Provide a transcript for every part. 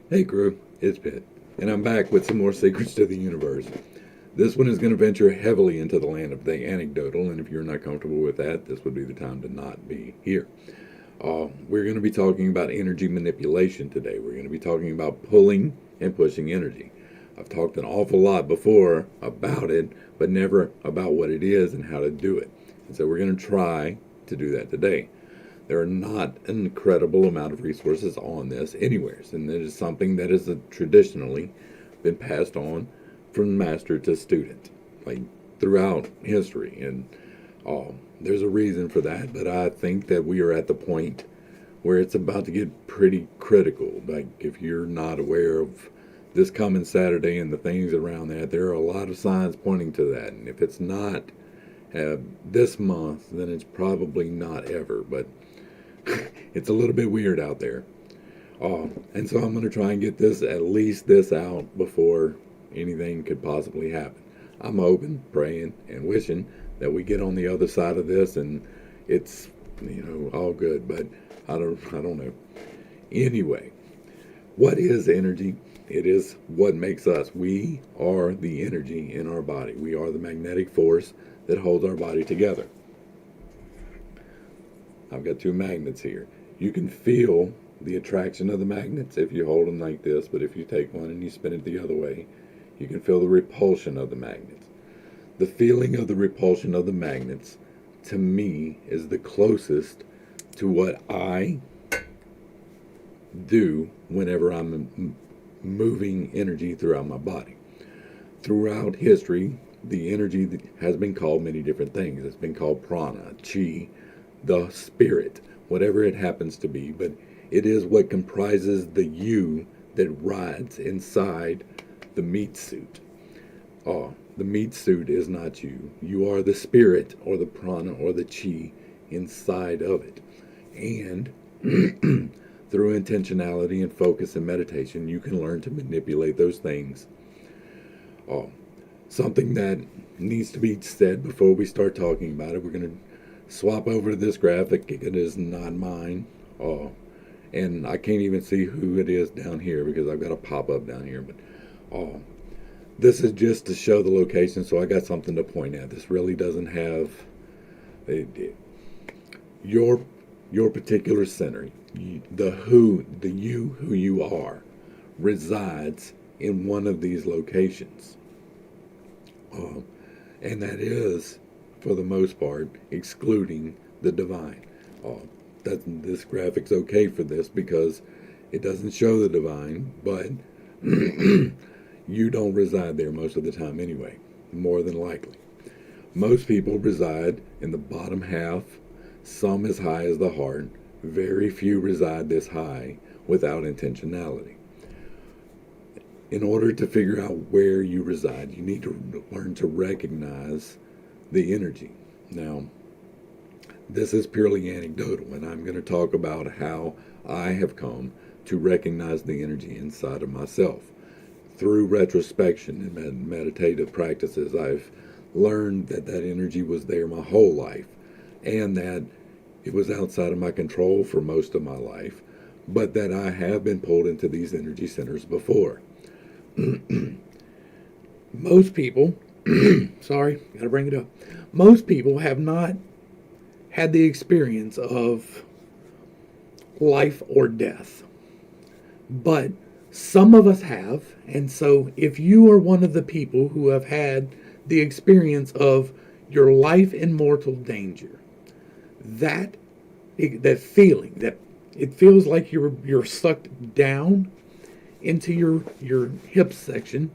Hey crew, it's Pitt, and I'm back with some more Secrets to the Universe. This one is going to venture heavily into the land of the anecdotal, and if you're not comfortable with that, this would be the time to not be here. We're going to be talking about energy manipulation today. We're going to be talking about pulling and pushing energy. I've talked an awful lot before about it, but never about what it is and how to do it. And so we're going to try to do that today. There are not an incredible amount of resources on this anywheres, and it is something that has traditionally been passed on from master to student, like throughout history. And there's a reason for that, but I think that we are at the point where it's about to get pretty critical. Like, if you're not aware of this coming Saturday and the things around that, there are a lot of signs pointing to that. And if it's not this month, then it's probably not ever. But it's a little bit weird out there. And so I'm going to try and get this, at least this out before anything could possibly happen. I'm hoping, praying, and wishing that we get on the other side of this and it's, all good, but I don't know. Anyway, what is energy? It is what makes us. We are the energy in our body. We are the magnetic force that holds our body together. I've got two magnets here. You can feel the attraction of the magnets if you hold them like this, but if you take one and you spin it the other way, you can feel the repulsion of the magnets. The feeling of the repulsion of the magnets, to me, is the closest to what I do whenever I'm moving energy throughout my body. Throughout history, the energy has been called many different things. It's been called prana, chi, the spirit, whatever it happens to be, but it is what comprises the you that rides inside the meat suit. The meat suit is not you. You are the spirit or the prana or the chi inside of it. And through intentionality and focus and meditation, you can learn to manipulate those things. Something that needs to be said before we start talking about it, we're going to swap over to this graphic. It is not mine. And I can't even see who it is down here because I've got a pop-up down here. But this is just to show the location, so I got something to point at. This really doesn't have your particular center. The you who you are resides in one of these locations. And that is, for the most part, excluding the divine. This graphic's okay for this because it doesn't show the divine, but you don't reside there most of the time anyway, more than likely. Most people reside in the bottom half, some as high as the heart. Very few reside this high without intentionality. In order to figure out where you reside, you need to learn to recognize the energy. Now, this is purely anecdotal, and I'm going to talk about how I have come to recognize the energy inside of myself. Through retrospection and meditative practices, I've learned that that energy was there my whole life, and that it was outside of my control for most of my life, but that I have been pulled into these energy centers before. Most people, sorry, gotta bring it up. Most people have not had the experience of life or death, but some of us have. And so if you are one of the people who have had the experience of your life in mortal danger, that feeling, that it feels like you're sucked down into your hip section,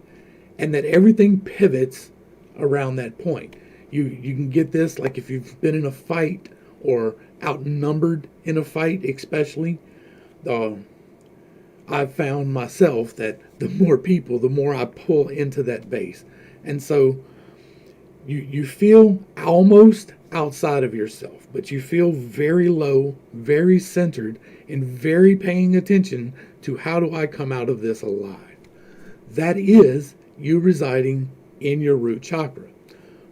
and that everything pivots around that point. You can get this, like if you've been in a fight or outnumbered in a fight, especially. I've found myself that the more people, the more I pull into that base. And so you feel almost outside of yourself, but you feel very low, very centered, and very paying attention to how do I come out of this alive. That is you residing in your root chakra.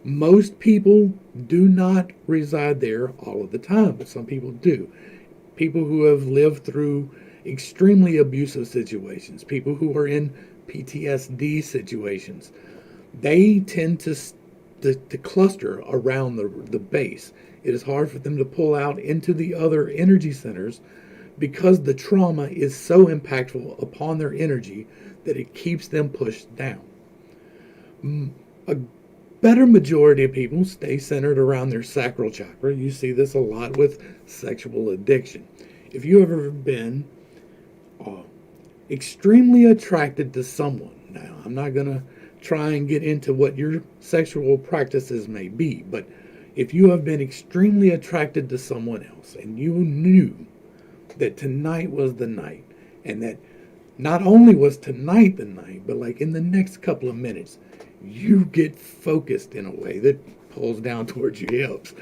Most people do not reside there all of the time, but some people do. People who have lived through extremely abusive situations, people who are in PTSD situations, they tend to cluster around the base. It is hard for them to pull out into the other energy centers because the trauma is so impactful upon their energy that it keeps them pushed down. A better majority of people stay centered around their sacral chakra. You see this a lot with sexual addiction. If you have ever been extremely attracted to someone, now I'm not going to try and get into what your sexual practices may be, but if you have been extremely attracted to someone else and you knew that tonight was the night, and that not only was tonight the night, but like in the next couple of minutes, you get focused in a way that pulls down towards your hips,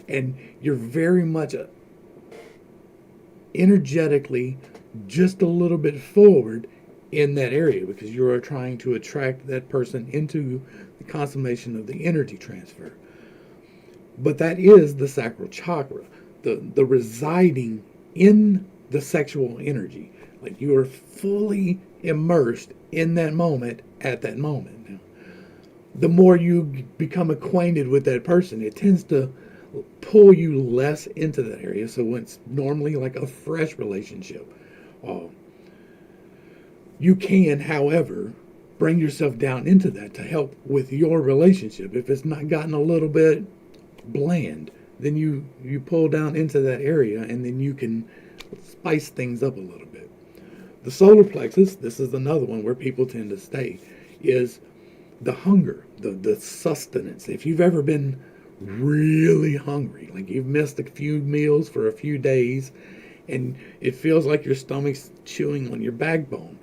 and you're very much energetically just a little bit forward in that area because you are trying to attract that person into the consummation of the energy transfer. But that is the sacral chakra, the residing in the sexual energy. Like you are fully immersed in that moment at that moment. Now, the more you become acquainted with that person, it tends to pull you less into that area. So it's normally like a fresh relationship. You can, however, bring yourself down into that to help with your relationship. If it's not gotten a little bit bland, then you pull down into that area and then you can spice things up a little bit. The solar plexus, this is another one where people tend to stay, is the hunger, the sustenance. If you've ever been really hungry, like you've missed a few meals for a few days and it feels like your stomach's chewing on your backbone,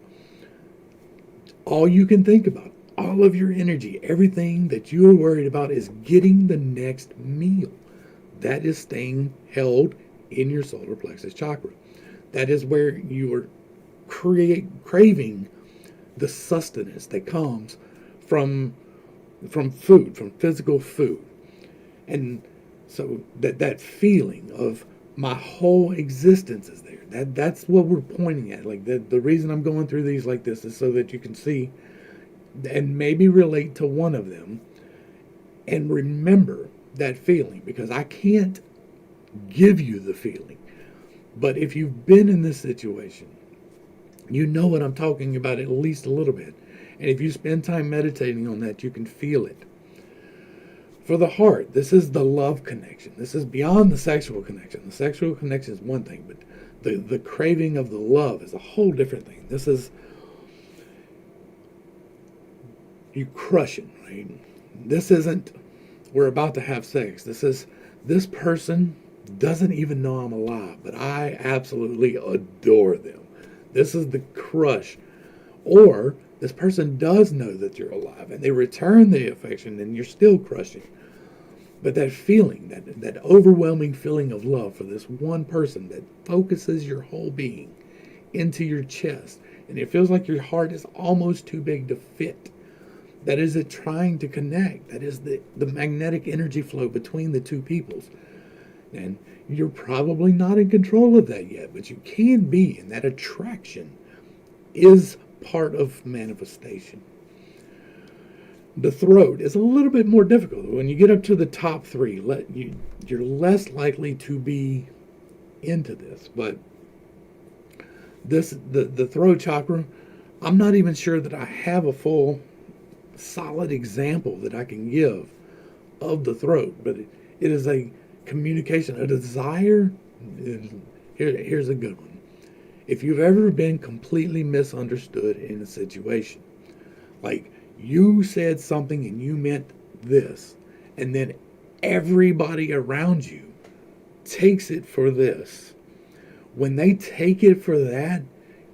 all you can think about, all of your energy, everything that you're worried about is getting the next meal. That is staying held in your solar plexus chakra. That is where you are craving the sustenance that comes from food, from physical food. And so that feeling of my whole existence is there. That's what we're pointing at. Like the reason I'm going through these like this is so that you can see and maybe relate to one of them and remember that feeling, because I can't give you the feeling. But if you've been in this situation, you know what I'm talking about at least a little bit. And if you spend time meditating on that, you can feel it. For the heart, this is the love connection. This is beyond the sexual connection. The sexual connection is one thing, but the craving of the love is a whole different thing. This is you crushing, right? This isn't we're about to have sex. This is this person doesn't even know I'm alive, but I absolutely adore them. This is the crush. Or this person does know that you're alive and they return the affection and you're still crushing. But that feeling, that overwhelming feeling of love for this one person that focuses your whole being into your chest, and it feels like your heart is almost too big to fit. That is it trying to connect. That is the magnetic energy flow between the two peoples. And you're probably not in control of that yet, but you can be, and that attraction is part of manifestation. The throat is a little bit more difficult. When you get up to the top three, you're less likely to be into this. But the throat chakra, I'm not even sure that I have a full solid example that I can give of the throat, but it is a communication, a desire. Here's a good one. If you've ever been completely misunderstood in a situation, like you said something and you meant this, and then everybody around you takes it for this. When they take it for that,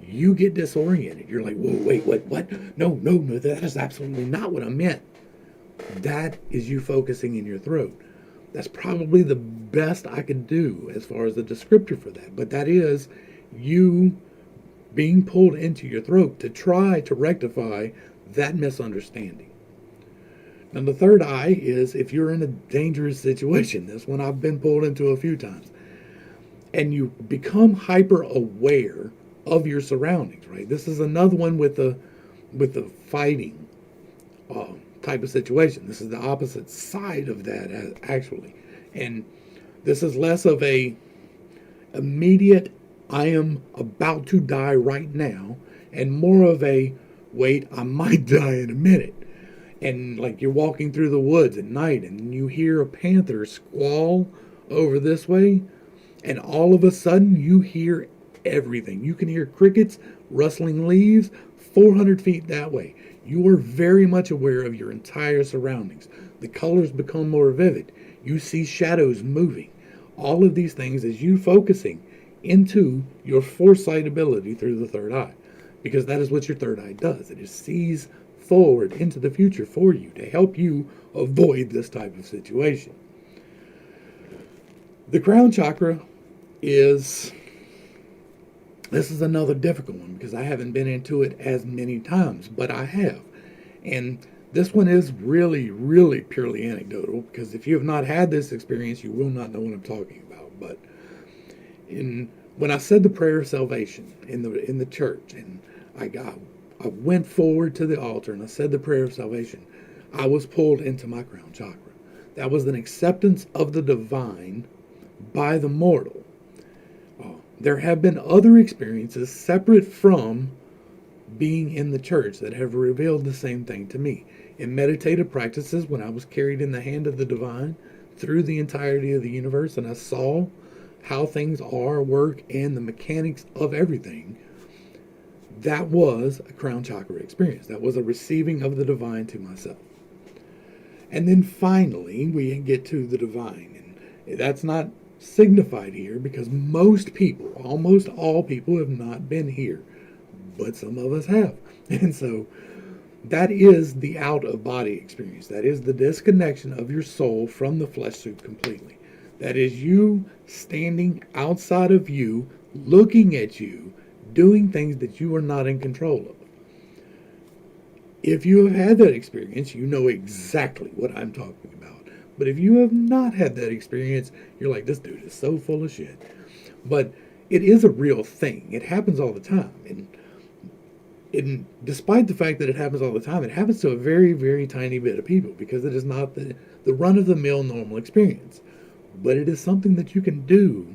you get disoriented. You're like, whoa, wait, what? No, that is absolutely not what I meant. That is you focusing in your throat. That's probably the best I could do as far as the descriptor for that. But that is you being pulled into your throat to try to rectify that misunderstanding. Now, the third eye is if you're in a dangerous situation. This one I've been pulled into a few times. And you become hyper aware of your surroundings, right? This is another one with the fighting type of situation. This is the opposite side of that, actually. And this is less of a immediate, I am about to die right now, and more of a, wait, I might die in a minute. And like you're walking through the woods at night and you hear a panther squall over this way, and all of a sudden you hear everything. You can hear crickets, rustling leaves 400 feet that way. You are very much aware of your entire surroundings. The colors become more vivid. You see shadows moving. All of these things is you focusing into your foresight ability through the third eye, because that is what your third eye does. It just sees forward into the future for you to help you avoid this type of situation. The crown chakra this is another difficult one because I haven't been into it as many times, but I have. And this one is really, really purely anecdotal, because if you have not had this experience, you will not know what I'm talking about. But when I said the prayer of salvation in the church, and I went forward to the altar and I said the prayer of salvation, I was pulled into my crown chakra. That was an acceptance of the divine by the mortal. There have been other experiences separate from being in the church that have revealed the same thing to me. In meditative practices, when I was carried in the hand of the divine through the entirety of the universe, and I saw how things are, work, and the mechanics of everything, that was a crown chakra experience. That was a receiving of the divine to myself. And then finally, we get to the divine. And that's not signified here because most people, almost all people, have not been here. But some of us have. And so that is the out-of-body experience. That is the disconnection of your soul from the flesh suit completely. That is you standing outside of you, looking at you, doing things that you are not in control of. If you have had that experience, you know exactly what I'm talking about. But if you have not had that experience, you're like, this dude is so full of shit. But it is a real thing. It happens all the time. And despite the fact that it happens all the time, it happens to a very, very tiny bit of people because it is not the run-of-the-mill normal experience. But it is something that you can do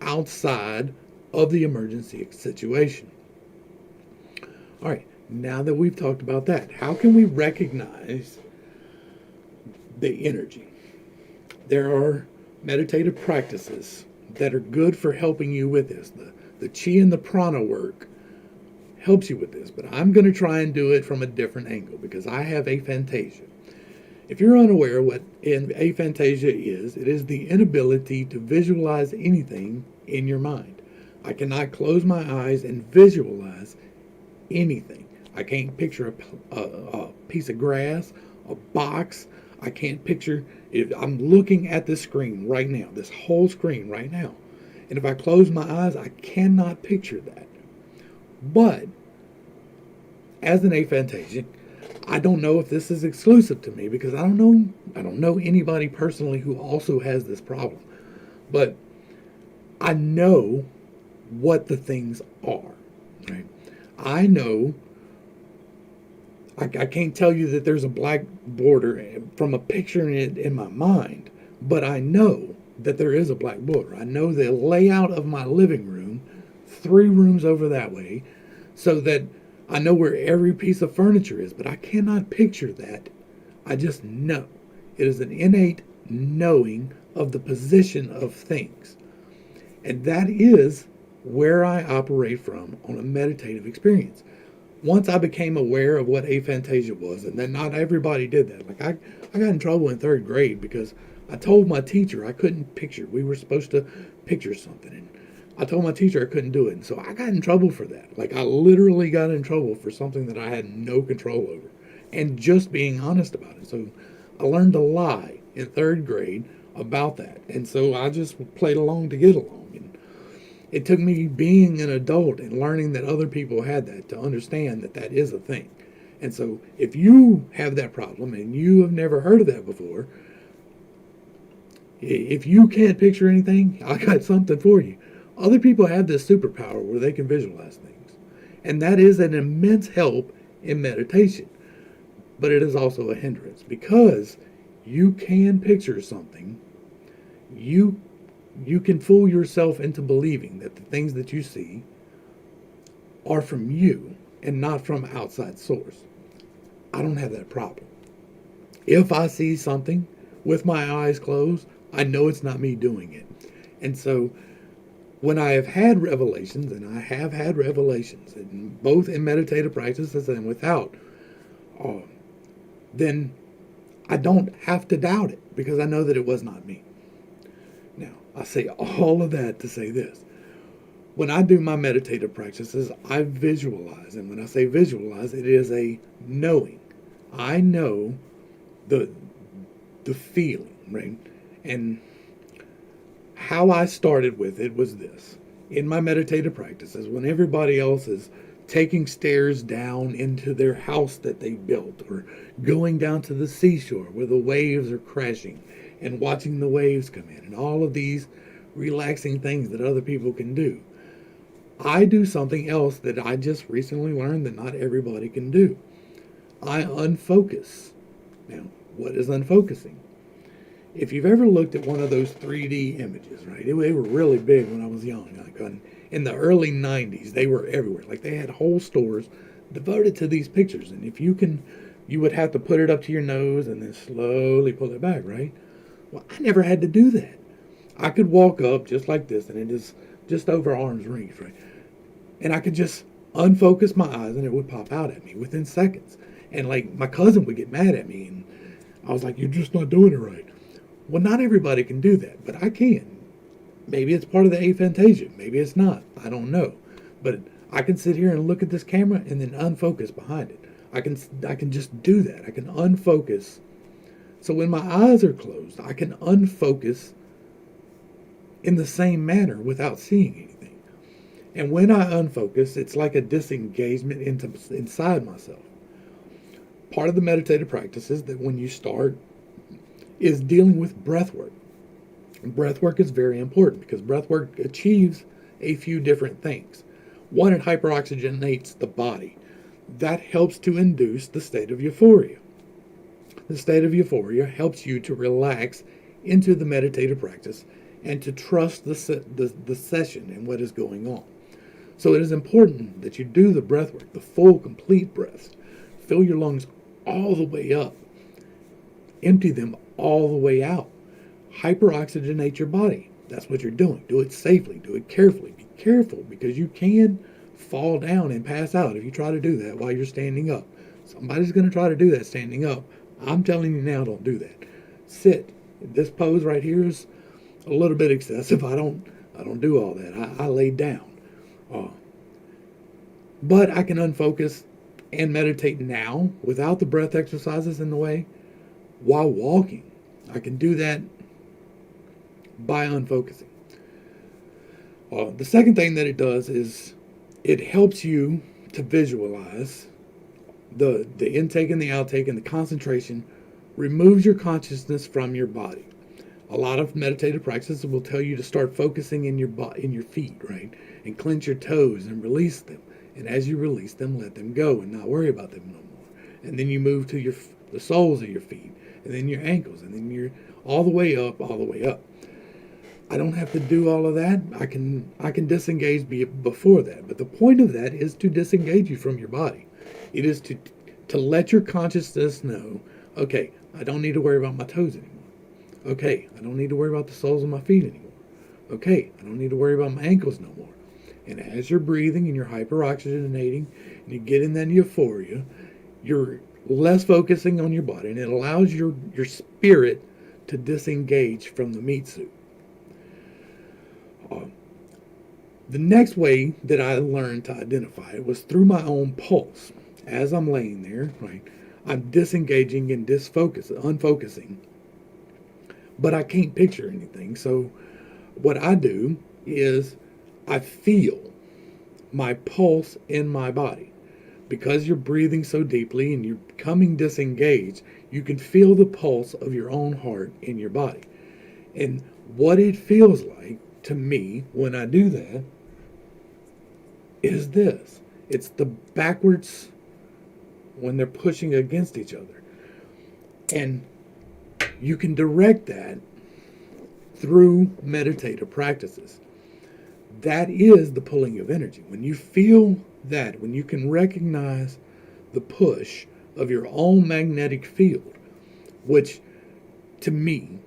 outside of the emergency situation. All right, now that we've talked about that, how can we recognize the energy? There are meditative practices that are good for helping you with this. The chi and the prana work helps you with this, but I'm going to try and do it from a different angle because I have aphantasia. If you're unaware what aphantasia is, it is the inability to visualize anything in your mind. I cannot close my eyes and visualize anything. I can't picture a piece of grass, a box. I can't picture, if I'm looking at this screen right now, this whole screen right now, and if I close my eyes, I cannot picture that. But as an aphantasic, I don't know if this is exclusive to me because I don't know anybody personally who also has this problem. But I know what the things are, right? I know I can't tell you that there's a black border from a picture in my mind, but I know that there is a black border. I know the layout of my living room, 3 rooms over that way, so that I know where every piece of furniture is, but I cannot picture that. I just know. It is an innate knowing of the position of things. And that is where I operate from on a meditative experience. Once I became aware of what aphantasia was, and then not everybody did that. Like I got in trouble in 3rd grade because I told my teacher I couldn't picture. We were supposed to picture something, and I told my teacher I couldn't do it. And so I got in trouble for that. Like I literally got in trouble for something that I had no control over, and just being honest about it. So I learned to lie in 3rd grade about that, and so I just played along to get along. And it took me being an adult and learning that other people had that to understand that that is a thing. And so if you have that problem and you have never heard of that before, if you can't picture anything, I got something for you. Other people have this superpower where they can visualize things. And that is an immense help in meditation. But it is also a hindrance because you can picture something. You you can fool yourself into believing that the things that you see are from you and not from outside source. I don't have that problem. If I see something with my eyes closed, I know it's not me doing it. And so when I have had revelations, and I have had revelations, both in meditative practices and without, uh, then I don't have to doubt it because I know that it was not me. Now, I say all of that to say this. When I do my meditative practices, I visualize. And when I say visualize, it is a knowing. I know the feeling, right? And how I started with it was this. In my meditative practices, when everybody else is taking stairs down into their house that they built, or going down to the seashore where the waves are crashing and watching the waves come in, and all of these relaxing things that other people can do, I do something else that I just recently learned that not everybody can do. I unfocus. Now, what is unfocusing? If you've ever looked at one of those 3D images, right? They were really big when I was young. Like in the early 90s, they were everywhere. Like they had whole stores devoted to these pictures. And if you would have to put it up to your nose and then slowly pull it back, right? Well, I never had to do that. I could walk up just like this, and it is just over arm's reach, right? And I could just unfocus my eyes, and it would pop out at me within seconds. And like my cousin would get mad at me, and I was like, "You're just not doing it right." Well, not everybody can do that, but I can. Maybe it's part of the aphantasia. Maybe it's not. I don't know. But I can sit here and look at this camera and then unfocus behind it. I can just do that. I can unfocus. So when my eyes are closed, I can unfocus in the same manner without seeing anything. And when I unfocus, it's like a disengagement inside myself. Part of the meditative practice is that when you start is dealing with breath work. And breath work is very important because breath work achieves a few different things. One, it hyperoxygenates the body. That helps to induce the state of euphoria. The state of euphoria helps you to relax into the meditative practice and to trust the session and what is going on. So it is important that you do the breath work, the full, complete breaths. Fill your lungs all the way up. Empty them all the way out. Hyperoxygenate your body. That's what you're doing. Do it safely. Do it carefully. Be careful because you can fall down and pass out if you try to do that while you're standing up. Somebody's going to try to do that standing up. I'm telling you now, don't do that. Sit. This pose right here is a little bit excessive. I don't do all that. I lay down. But I can unfocus and meditate now without the breath exercises in the way while walking. I can do that by unfocusing. The second thing that it does is it helps you to visualize the intake and the outtake, and the concentration removes your consciousness from your body. A lot of meditative practices will tell you to start focusing in your feet, right? And clench your toes and release them. And as you release them, let them go and not worry about them no more. And then you move to the soles of your feet, and then your ankles, and then you're all the way up, all the way up. I don't have to do all of that. I can disengage before that. But the point of that is to disengage you from your body. It is to let your consciousness know, okay, I don't need to worry about my toes anymore. Okay, I don't need to worry about the soles of my feet anymore. Okay, I don't need to worry about my ankles no more. And as you're breathing and you're hyperoxygenating and you get in that euphoria, you're less focusing on your body, and it allows your spirit to disengage from the meat suit. The next way that I learned to identify it was through my own pulse. As I'm laying there, right, I'm disengaging and unfocusing, but I can't picture anything. So what I do is I feel my pulse in my body. Because you're breathing so deeply and you're becoming disengaged, you can feel the pulse of your own heart in your body. And what it feels like to me when I do that is this. It's the backwards when they're pushing against each other. And you can direct that through meditative practices. That is the pulling of energy. When you feel that, when you can recognize the push of your own magnetic field, which to me,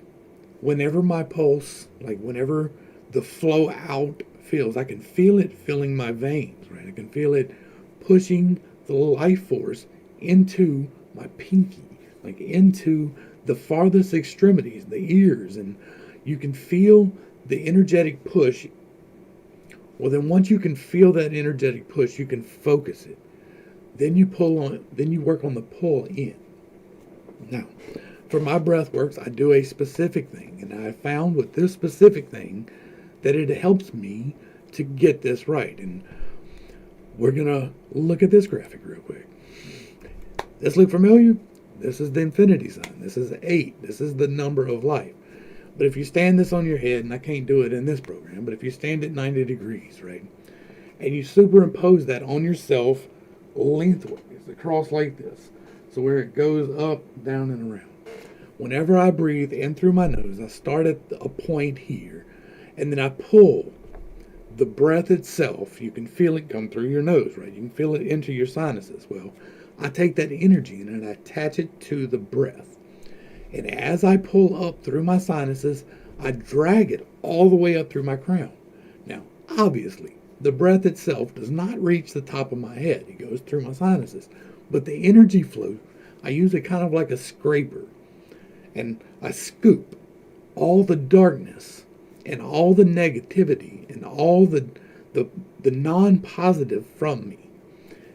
whenever my pulse, like whenever the flow out feels, I can feel it filling my veins, right? I can feel it pushing the life force into my pinky, like into the farthest extremities, the ears, and you can feel the energetic push. Well, then once you can feel that energetic push, you can focus it. Then you pull on, then you work on the pull in. Now, for my breath works, I do a specific thing, and I found with this specific thing that it helps me to get this right. And we're gonna look at this graphic real quick. This look familiar? This is the infinity sign. This is 8. This is the number of life. But if you stand this on your head, and I can't do it in this program, but if you stand at 90 degrees, right, and you superimpose that on yourself lengthways, across like this, so where it goes up, down, and around. Whenever I breathe in through my nose, I start at a point here, and then I pull the breath itself. You can feel it come through your nose, right? You can feel it into your sinuses. Well, I take that energy and I attach it to the breath. And as I pull up through my sinuses, I drag it all the way up through my crown. Now, obviously, the breath itself does not reach the top of my head. It goes through my sinuses. But the energy flow, I use it kind of like a scraper. And I scoop all the darkness and all the negativity and all the non-positive from me.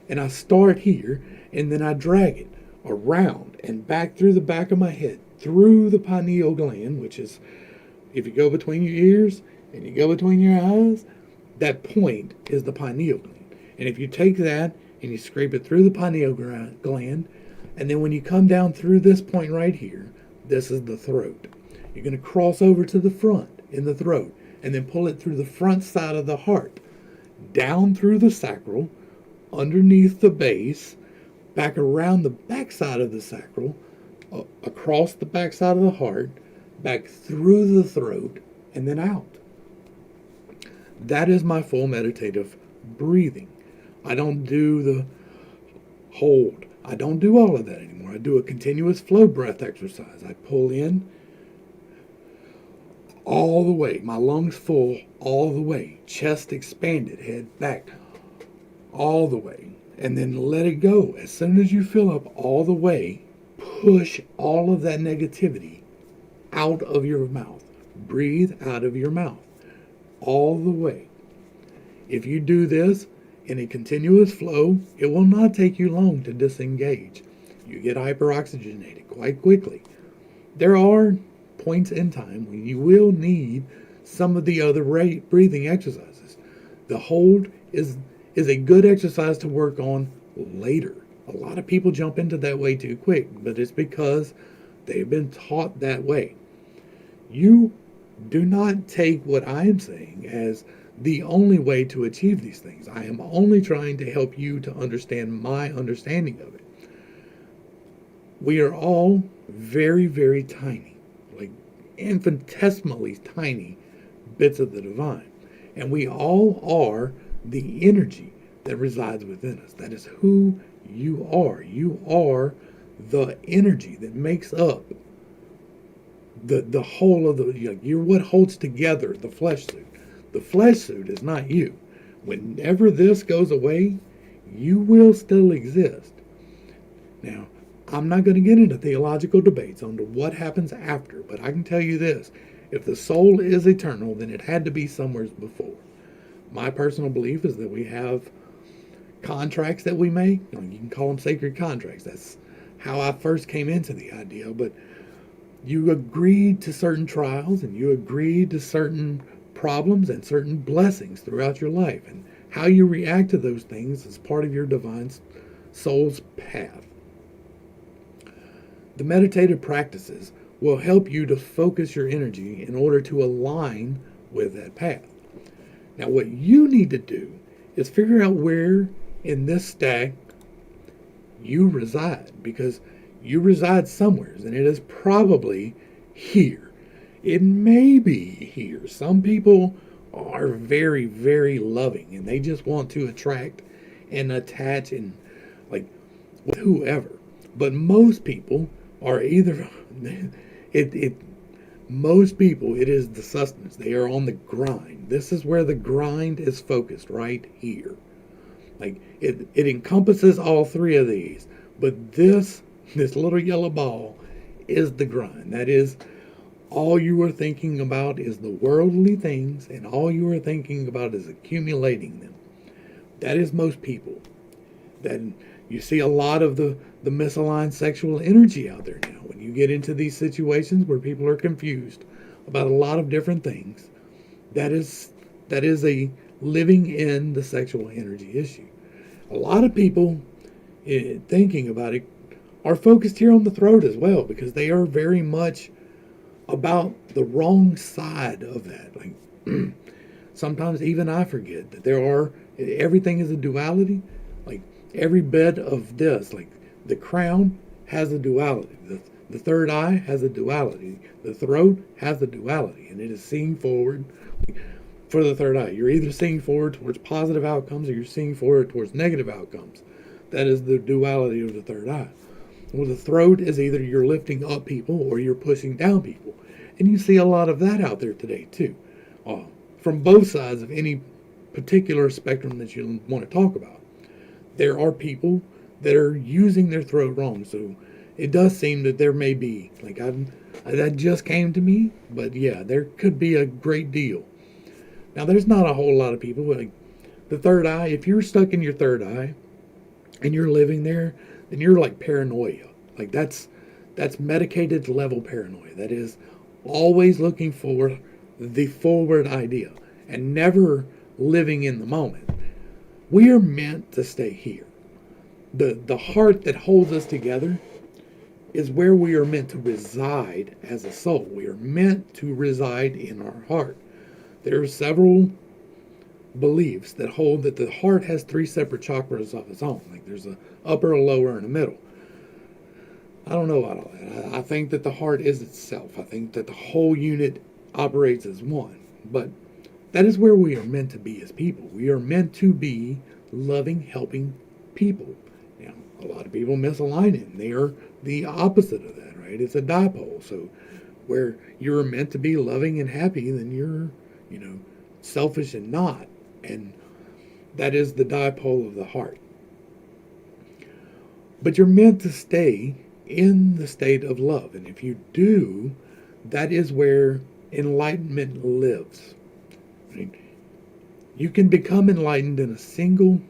And I start here, and then I drag it around and back through the back of my head, through the pineal gland, which is, if you go between your ears and you go between your eyes, that point is the pineal gland. And if you take that and you scrape it through the pineal gland, and then when you come down through this point right here, this is the throat. You're going to cross over to the front in the throat, and then pull it through the front side of the heart, down through the sacral, underneath the base, back around the back side of the sacral, across the back side of the heart, back through the throat, and then out. That is my full meditative breathing. I don't do the hold. I don't do all of that anymore. I do a continuous flow breath exercise. I pull in all the way, my lungs full all the way, chest expanded, head back all the way, and then let it go. As soon as you fill up all the way, push all of that negativity out of your mouth. Breathe out of your mouth all the way. If you do this in a continuous flow, it will not take you long to disengage. You get hyperoxygenated quite quickly. There are points in time when you will need some of the other breathing exercises. The hold is a good exercise to work on later. A lot of people jump into that way too quick, but it's because they've been taught that way. You do not take what I am saying as the only way to achieve these things. I am only trying to help you to understand my understanding of it. We are all very, very tiny, like infinitesimally tiny bits of the divine. And we all are the energy that resides within us. That is who you are. You are the energy that makes up the whole of you're what holds together the flesh suit. The flesh suit is not you. Whenever this goes away, you will still exist. Now, I'm not going to get into theological debates on what happens after, but I can tell you this. If the soul is eternal, then it had to be somewhere before. My personal belief is that we have contracts that we make. You can call them sacred contracts. That's how I first came into the idea. But you agreed to certain trials, and you agreed to certain problems and certain blessings throughout your life. And how you react to those things is part of your divine soul's path. The meditative practices will help you to focus your energy in order to align with that path. Now, what you need to do is figure out where in this stack you reside, because you reside somewhere, and it is probably here. It may be here. Some people are very, very loving, and they just want to attract and attach and like with whoever. But most people are either most people, it is the sustenance. They are on the grind. This is where the grind is focused, right here. Like it encompasses all three of these, but this little yellow ball is the grind. That is, all you are thinking about is the worldly things, and all you are thinking about is accumulating them. That is most people. That you see a lot of the misaligned sexual energy out there now. When you get into these situations where people are confused about a lot of different things, that is a living in the sexual energy issue. A lot of people, thinking about it, are focused here on the throat as well, because they are very much about the wrong side of that. Like sometimes even I forget that everything is a duality. Like every bit of this, like the crown has a duality. The third eye has a duality. The throat has a duality, and it is seeing forward. For the third eye, you're either seeing forward towards positive outcomes or you're seeing forward towards negative outcomes. That is the duality of the third eye. Well, the throat is either you're lifting up people or you're pushing down people. And you see a lot of that out there today, too. From both sides of any particular spectrum that you want to talk about. There are people that are using their throat wrong. So it does seem that there may be, that just came to me, but yeah, there could be a great deal. Now, there's not a whole lot of people, like the third eye, if you're stuck in your third eye and you're living there, then you're like paranoia. Like that's medicated level paranoia. That is always looking for the forward idea and never living in the moment. We are meant to stay here. The heart that holds us together is where we are meant to reside as a soul. We are meant to reside in our heart. There are several beliefs that hold that the heart has three separate chakras of its own. Like there's a upper, a lower, and a middle. I don't know about all that. I think that the heart is itself. I think that the whole unit operates as one. But that is where we are meant to be as people. We are meant to be loving, helping people. Now, a lot of people misalign it. They are the opposite of that, right? It's a dipole. So where you're meant to be loving and happy, then you're selfish and not. And that is the dipole of the heart. But you're meant to stay in the state of love. And if you do, that is where enlightenment lives. Right? You can become enlightened in a single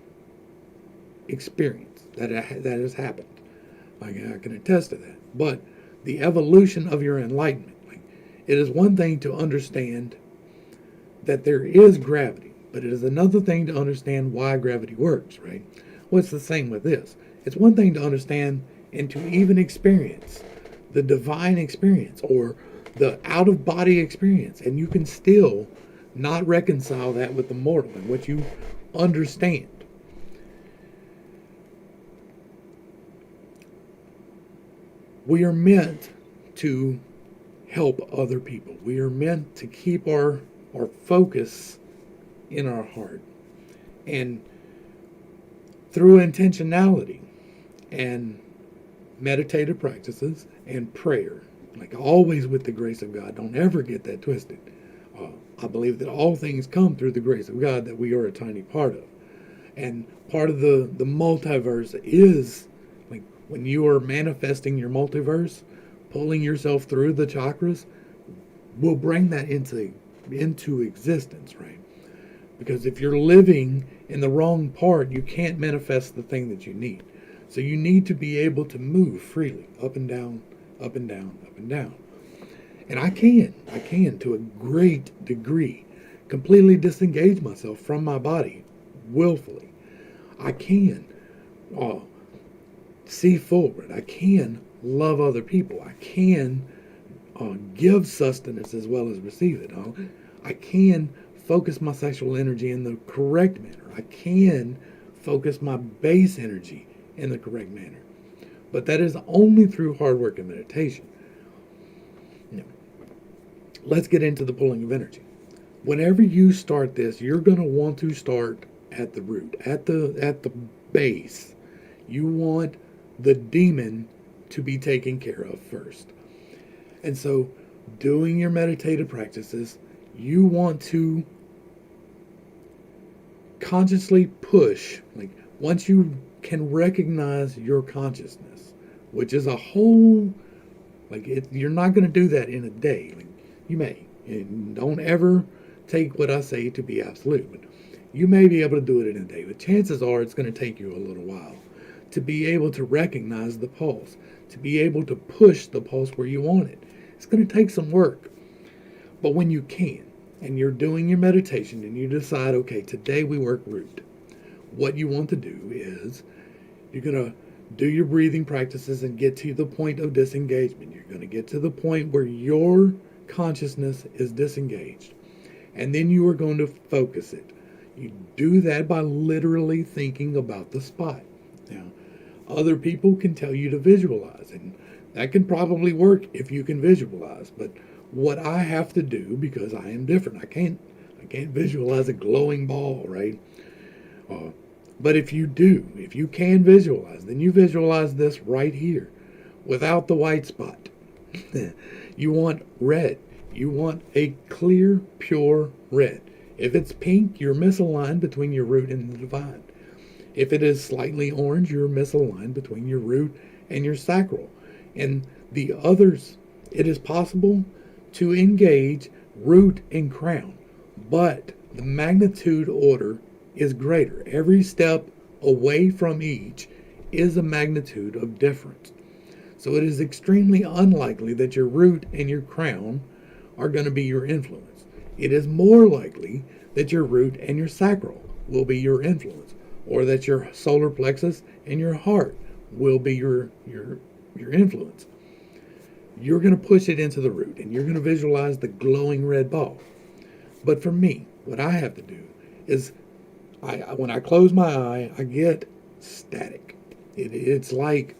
experience that has happened. I can attest to that. But the evolution of your enlightenment, it is one thing to understand that there is gravity, but it is another thing to understand why gravity works, right? Well, it's the same with this. It's one thing to understand and to even experience the divine experience or the out-of-body experience, and you can still not reconcile that with the mortal and what you understand. We are meant to help other people. We are meant to keep our focus in our heart. And through intentionality and meditative practices and prayer, like always with the grace of God, don't ever get that twisted. I believe that all things come through the grace of God that we are a tiny part of. And part of the multiverse is, like when you are manifesting your multiverse, pulling yourself through the chakras will bring that into existence, right? Because if you're living in the wrong part, you can't manifest the thing that you need. So you need to be able to move freely, up and down, up and down, up and down. And I can to a great degree, completely disengage myself from my body willfully. I can see forward. I can love other people. I can give sustenance as well as receive it. I can focus my sexual energy in the correct manner. I can focus my base energy in the correct manner. But that is only through hard work and meditation. Now, let's get into the pulling of energy. Whenever you start this, you're going to want to start at the root, at the base. You want the demon to be taken care of first. And so, doing your meditative practices, you want to consciously push, like once you can recognize your consciousness, which is a whole, you're not going to do that in a day. Like, you may. And don't ever take what I say to be absolute, but you may be able to do it in a day, but chances are it's going to take you a little while to be able to recognize the pulse, to be able to push the pulse where you want it. It's going to take some work. But when you can, and you're doing your meditation and you decide, okay, today we work root, what you want to do is you're going to do your breathing practices and get to the point of disengagement. You're going to get to the point where your consciousness is disengaged. And then you are going to focus it. You do that by literally thinking about the spot. Now, other people can tell you to visualize, and that can probably work if you can visualize. But what I have to do, because I am different, I can't visualize a glowing ball, right? But if you can visualize, then you visualize this right here without the white spot. You want red. You want a clear, pure red. If it's pink, you're misaligned between your root and the divine. If it is slightly orange, you're misaligned between your root and your sacral. And the others, it is possible to engage root and crown, but the magnitude order is greater. Every step away from each is a magnitude of difference. So it is extremely unlikely that your root and your crown are going to be your influence. It is more likely that your root and your sacral will be your influence, or that your solar plexus and your heart will be your influence. You're going to push it into the root, and you're going to visualize the glowing red ball. But for me, what I have to do is, when I close my eye, I get static. It's like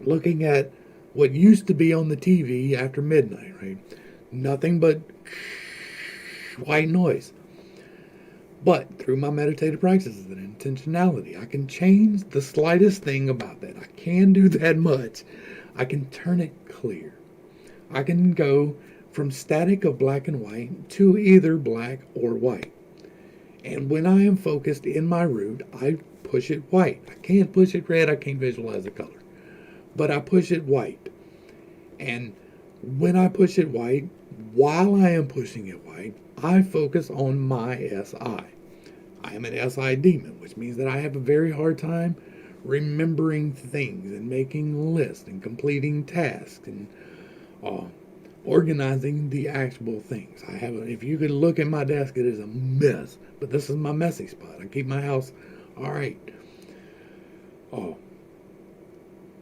looking at what used to be on the TV after midnight, right? Nothing but white noise. But through my meditative practices and intentionality, I can change the slightest thing about that. I can do that much. I can turn it clear. I can go from static of black and white to either black or white. And when I am focused in my root, I push it white. I can't push it red. I can't visualize the color. But I push it white. And when I push it white, while I am pushing it white, I focus on my SI. I am an SI demon, which means that I have a very hard time remembering things and making lists and completing tasks and organizing the actual things. If you could look at my desk, it is a mess. But this is my messy spot. I keep my house all right.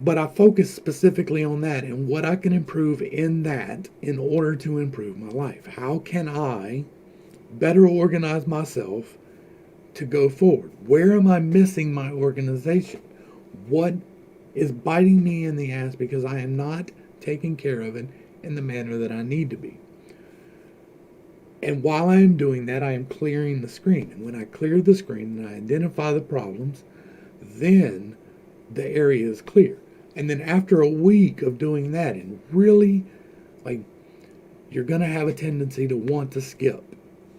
But I focus specifically on that and what I can improve in that in order to improve my life. How can I better organize myself to go forward? Where am I missing my organization? What is biting me in the ass because I am not taking care of it in the manner that I need to be? And while I am doing that, I am clearing the screen. And when I clear the screen and I identify the problems, then the area is clear. And then after a week of doing that, and really, you're going to have a tendency to want to skip.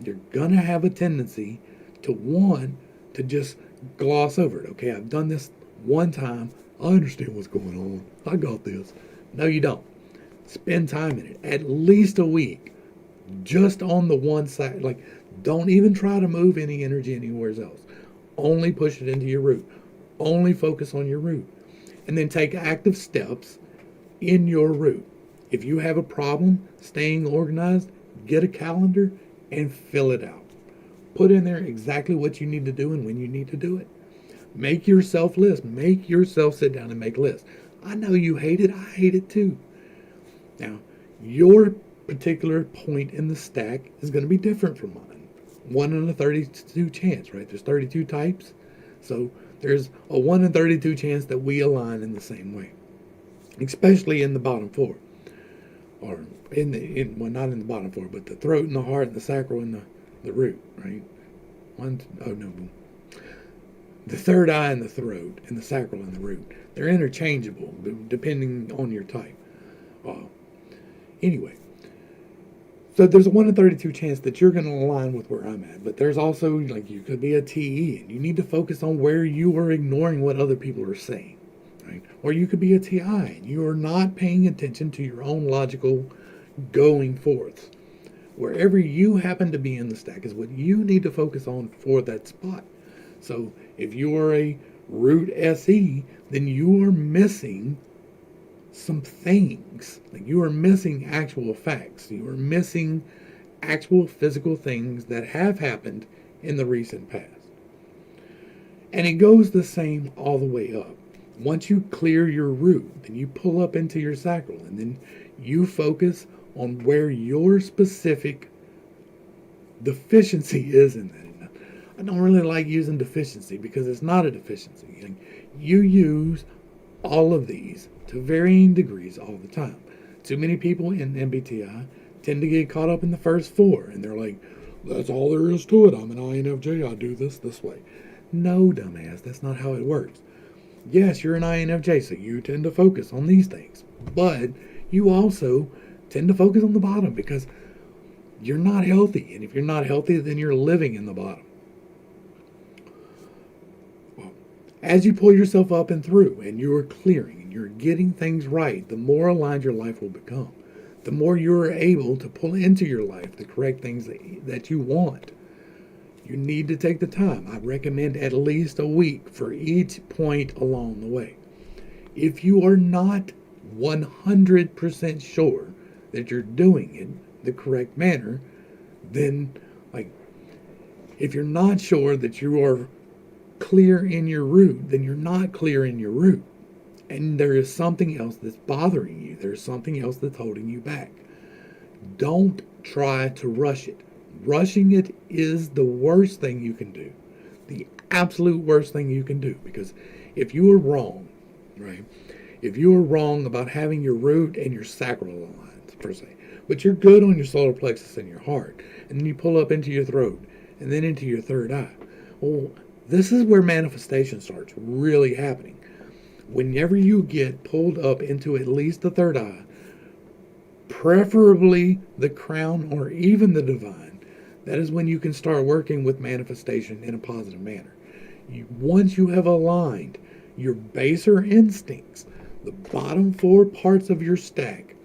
You're going to have a tendency to want to just gloss over it. Okay, I've done this one time. I understand what's going on. I got this. No, you don't. Spend time in it. At least a week. Just on the one side. Don't even try to move any energy anywhere else. Only push it into your root. Only focus on your root. And then take active steps in your root. If you have a problem staying organized, get a calendar and fill it out. Put in there exactly what you need to do and when you need to do it. Make yourself lists. Make yourself sit down and make lists. I know you hate it. I hate it too. Now, your particular point in the stack is going to be different from mine. 1 in a 32 chance, right? There's 32 types. So there's a 1 in 32 chance that we align in the same way, especially in the bottom 4. Or well, not in the bottom 4, but the throat and the heart and the sacral and the root, right? The third eye and the throat and the sacral and the root. They're interchangeable depending on your type. Anyway, so there's a 1 in 32 chance that you're going to align with where I'm at. But there's also, like, you could be a TE, and you need to focus on where you are ignoring what other people are saying, right? Or you could be a TI, and you are not paying attention to your own logical going forth. Wherever you happen to be in the stack is what you need to focus on for that spot. So if you are a root SE, then you are missing some things. Like, you are missing actual facts. You are missing actual physical things that have happened in the recent past. And it goes the same all the way up. Once you clear your root, then you pull up into your sacral, and then you focus on where your specific deficiency is in that. I don't really like using deficiency because it's not a deficiency. You use all of these to varying degrees all the time. Too many people in MBTI tend to get caught up in the first 4, and they're like, that's all there is to it. I'm an INFJ. I do this way. No, dumbass, that's not how it works. Yes, you're an INFJ, so you tend to focus on these things. But you also tend to focus on the bottom because you're not healthy. And if you're not healthy, then you're living in the bottom. As you pull yourself up and through, and you are clearing, and you're getting things right, the more aligned your life will become. The more you are able to pull into your life the correct things that you want. You need to take the time. I recommend at least a week for each point along the way. If you are not 100% sure that you're doing it the correct manner, then, if you're not sure that you are clear in your root, then you're not clear in your root. And there is something else that's bothering you. There's something else that's holding you back. Don't try to rush it. Rushing it is the worst thing you can do. The absolute worst thing you can do. Because if you are wrong, right? If you are wrong about having your root and your sacral aligned, per se, but you're good on your solar plexus and your heart, and then you pull up into your throat, and then into your third eye, well, this is where manifestation starts really happening. Whenever you get pulled up into at least the third eye, preferably the crown or even the divine, that is when you can start working with manifestation in a positive manner. Once you have aligned your baser instincts, the bottom 4 parts of your stack,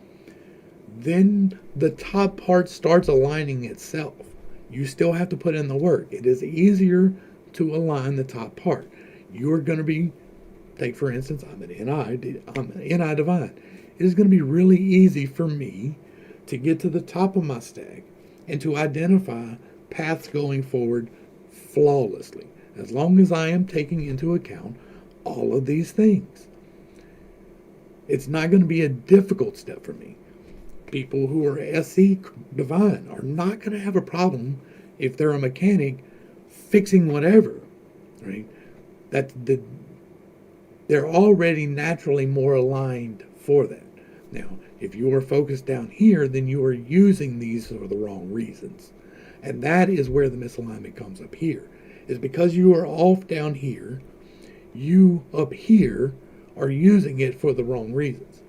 then the top part starts aligning itself. You still have to put in the work. It is easier to align the top part. You're going to be, take for instance, I'm an NI divine. It is going to be really easy for me to get to the top of my stack and to identify paths going forward flawlessly, as long as I am taking into account all of these things. It's not going to be a difficult step for me. People who are SE divine are not going to have a problem if they're a mechanic fixing whatever, right? They're already naturally more aligned for that. Now, if you are focused down here, then you are using these for the wrong reasons. And that is where the misalignment comes up here. Is because you are off down here, you up here are using it for the wrong reasons.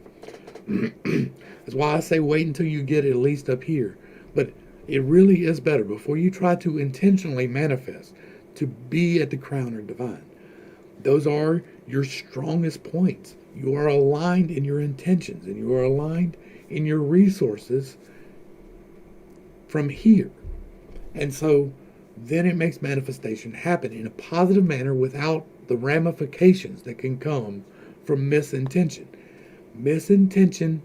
That's why I say wait until you get at least up here. But it really is better before you try to intentionally manifest to be at the crown or divine. Those are your strongest points. You are aligned in your intentions and you are aligned in your resources from here. And so then it makes manifestation happen in a positive manner without the ramifications that can come from misintention. Misintention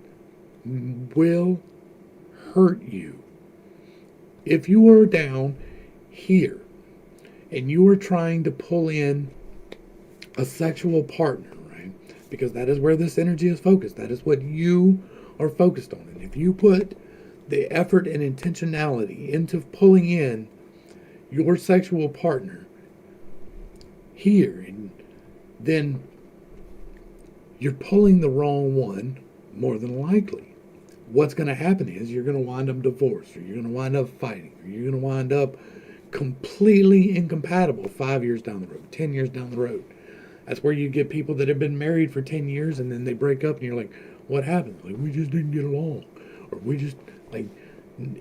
will hurt you. If you are down here and you are trying to pull in a sexual partner, right? Because that is where this energy is focused. That is what you are focused on. And if you put the effort and intentionality into pulling in your sexual partner here, and then you're pulling the wrong one more than likely. What's going to happen is you're going to wind up divorced, or you're going to wind up fighting, or you're going to wind up completely incompatible 5 years down the road, 10 years down the road. That's where you get people that have been married for 10 years and then they break up and you're like, what happened? Like, we just didn't get along. Or we just, like,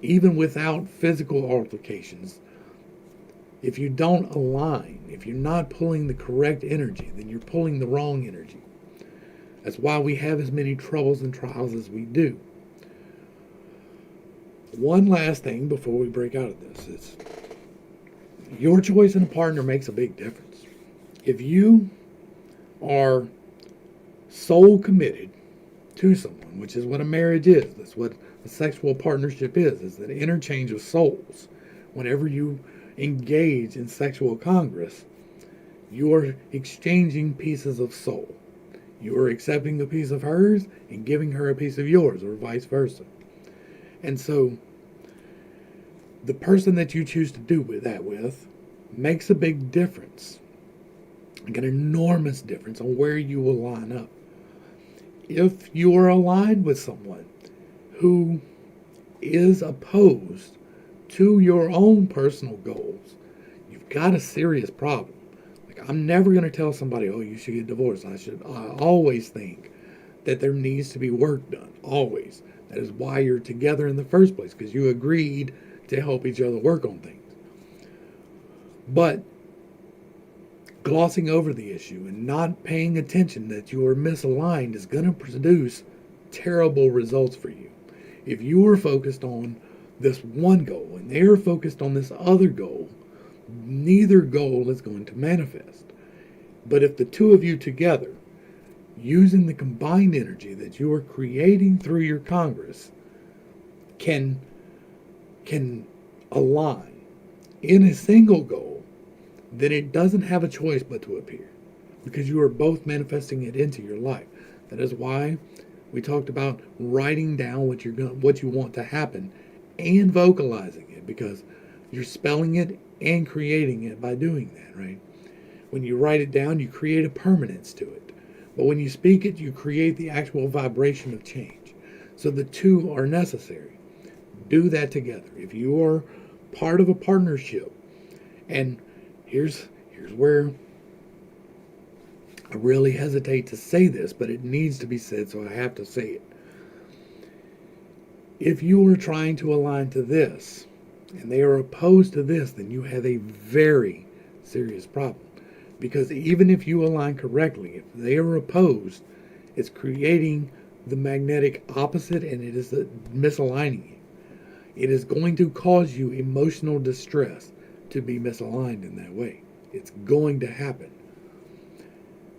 even without physical altercations, if you don't align, if you're not pulling the correct energy, then you're pulling the wrong energy. That's why we have as many troubles and trials as we do. One last thing before we break out of this is your choice in a partner makes a big difference. If you are soul committed to someone, which is what a marriage is, that's what a sexual partnership is that interchange of souls. Whenever you engage in sexual congress, you are exchanging pieces of soul. You are accepting a piece of hers and giving her a piece of yours, or vice versa. And so the person that you choose to do that with makes a big difference, like an enormous difference on where you will line up. If you are aligned with someone who is opposed to your own personal goals, you've got a serious problem. Like, I'm never going to tell somebody, oh, you should get divorced. I always think that there needs to be work done. Always. That is why you're together in the first place, because you agreed to help each other work on things. But glossing over the issue and not paying attention that you are misaligned is going to produce terrible results for you. If you are focused on this one goal and they are focused on this other goal, neither goal is going to manifest. But if the two of you together, using the combined energy that you are creating through your Congress, can align in a single goal, then it doesn't have a choice but to appear, because you are both manifesting it into your life. That is why we talked about writing down what you want to happen and vocalizing it, because you're spelling it and creating it by doing that, right? When you write it down, you create a permanence to it. But when you speak it, you create the actual vibration of change. So the two are necessary. Do that together. If you are part of a partnership, and here's where I really hesitate to say this, but it needs to be said, so I have to say it. If you are trying to align to this, and they are opposed to this, then you have a very serious problem. Because even if you align correctly, if they are opposed, it's creating the magnetic opposite, and it is misaligning you. It is going to cause you emotional distress to be misaligned in that way. It's going to happen.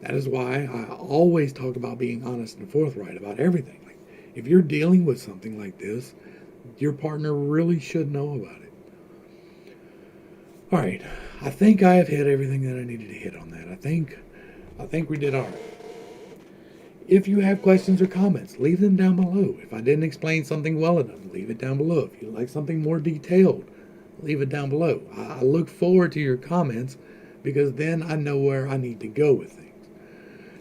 That is why I always talk about being honest and forthright about everything. Like, if you're dealing with something like this, your partner really should know about it. All right, I think I have hit everything that I needed to hit on that. I think we did all right. If you have questions or comments, leave them down below. If I didn't explain something well enough, leave it down below. If you'd like something more detailed, leave it down below. I look forward to your comments, because then I know where I need to go with things.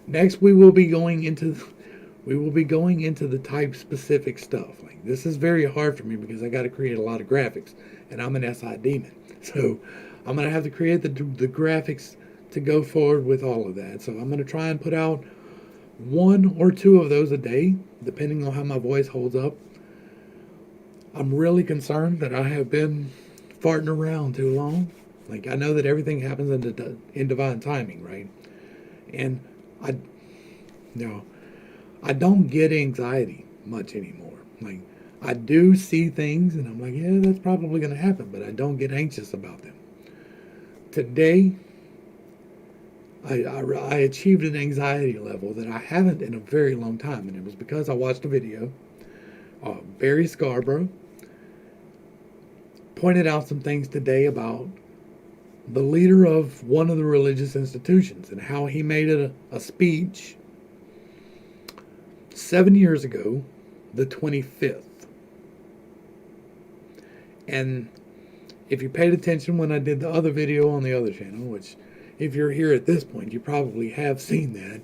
Next, we will be going into the type specific stuff. Like, this is very hard for me because I got to create a lot of graphics, and I'm an SI demon. So I'm going to have to create the graphics to go forward with all of that. So I'm going to try and put out 1 or 2 of those a day, depending on how my voice holds up. I'm really concerned that I have been farting around too long. Like, I know that everything happens in divine timing, right? And I don't get anxiety much anymore. Like, I do see things and I'm like, yeah, that's probably going to happen, but I don't get anxious about them. Today, I achieved an anxiety level that I haven't in a very long time, and it was because I watched a video. Barry Scarborough pointed out some things today about the leader of one of the religious institutions and how he made it a speech 7 years ago, the 25th. And if you paid attention when I did the other video on the other channel, which if you're here at this point, you probably have seen that,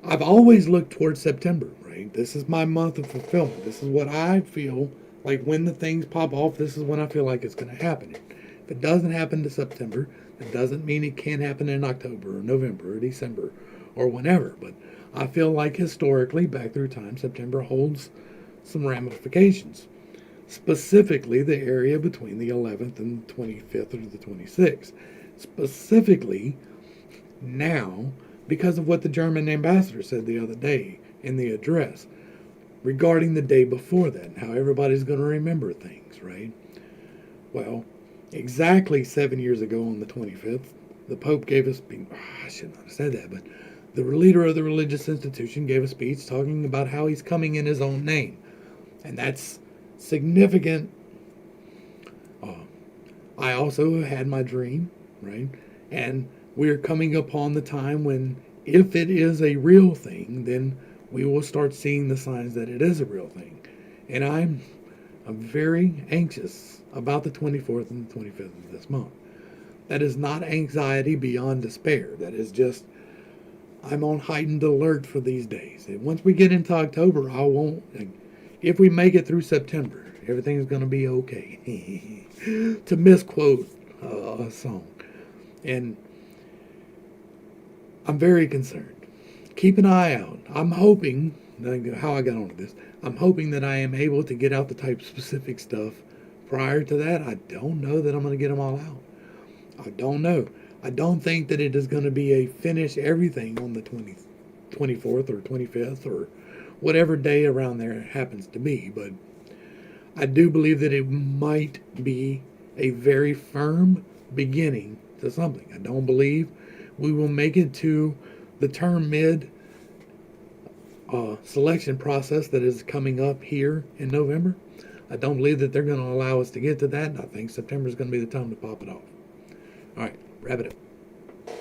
I've always looked towards September, right? This is my month of fulfillment. This is what I feel like when the things pop off, this is when I feel like it's going to happen. If it doesn't happen to September, it doesn't mean it can't happen in October or November or December or whenever. But I feel like historically, back through time, September holds some ramifications. Specifically, the area between the 11th and 25th or the 26th. Specifically, now, because of what the German ambassador said the other day in the address regarding the day before that and how everybody's going to remember things, right? Well, exactly 7 years ago on the 25th, the Pope gave us, I should not have said that, but the leader of the religious institution gave a speech talking about how he's coming in his own name. And that's significant. I also had my dream, right? And we're coming upon the time when, if it is a real thing, then we will start seeing the signs that it is a real thing. And I'm very anxious about the 24th and the 25th of this month. That is not anxiety beyond despair. That is just, I'm on heightened alert for these days. And once we get into October, I won't, if we make it through September, everything's going to be okay. To misquote a song. And I'm very concerned. Keep an eye out. I'm hoping, how I got onto this, I'm hoping that I am able to get out the type specific stuff prior to that. I don't know that I'm going to get them all out. I don't know. I don't think that it is going to be a finish everything on the 24th or 25th or whatever day around there happens to be. But I do believe that it might be a very firm beginning to something. I don't believe we will make it to the term mid selection process that is coming up here in November. I don't believe that they're going to allow us to get to that. And I think September is going to be the time to pop it off. All right, wrap it up.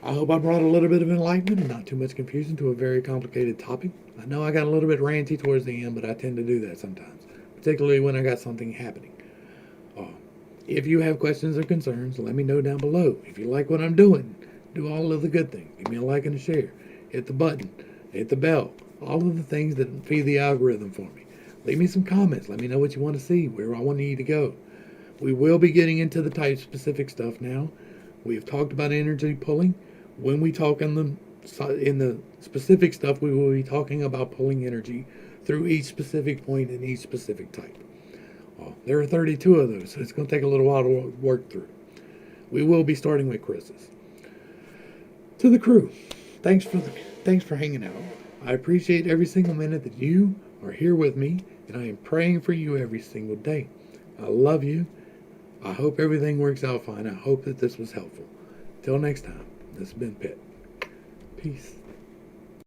I hope I brought a little bit of enlightenment and not too much confusion to a very complicated topic. I know I got a little bit ranty towards the end, but I tend to do that sometimes, particularly when I got something happening. If you have questions or concerns, let me know down below. If you like what I'm doing, do all of the good things. Give me a like and a share. Hit the button. Hit the bell. All of the things that feed the algorithm for me. Leave me some comments. Let me know what you want to see, where I want you to go. We will be getting into the type-specific stuff now. We've talked about energy pulling. When we talk in the specific stuff, we will be talking about pulling energy through each specific point in each specific type. There are 32 of those, so it's going to take a little while to work through. We will be starting with Chris's. To the crew, thanks for hanging out. I appreciate every single minute that you are here with me, and I am praying for you every single day. I love you. I hope everything works out fine. I hope that this was helpful. Till next time, this has been Pitt. Peace.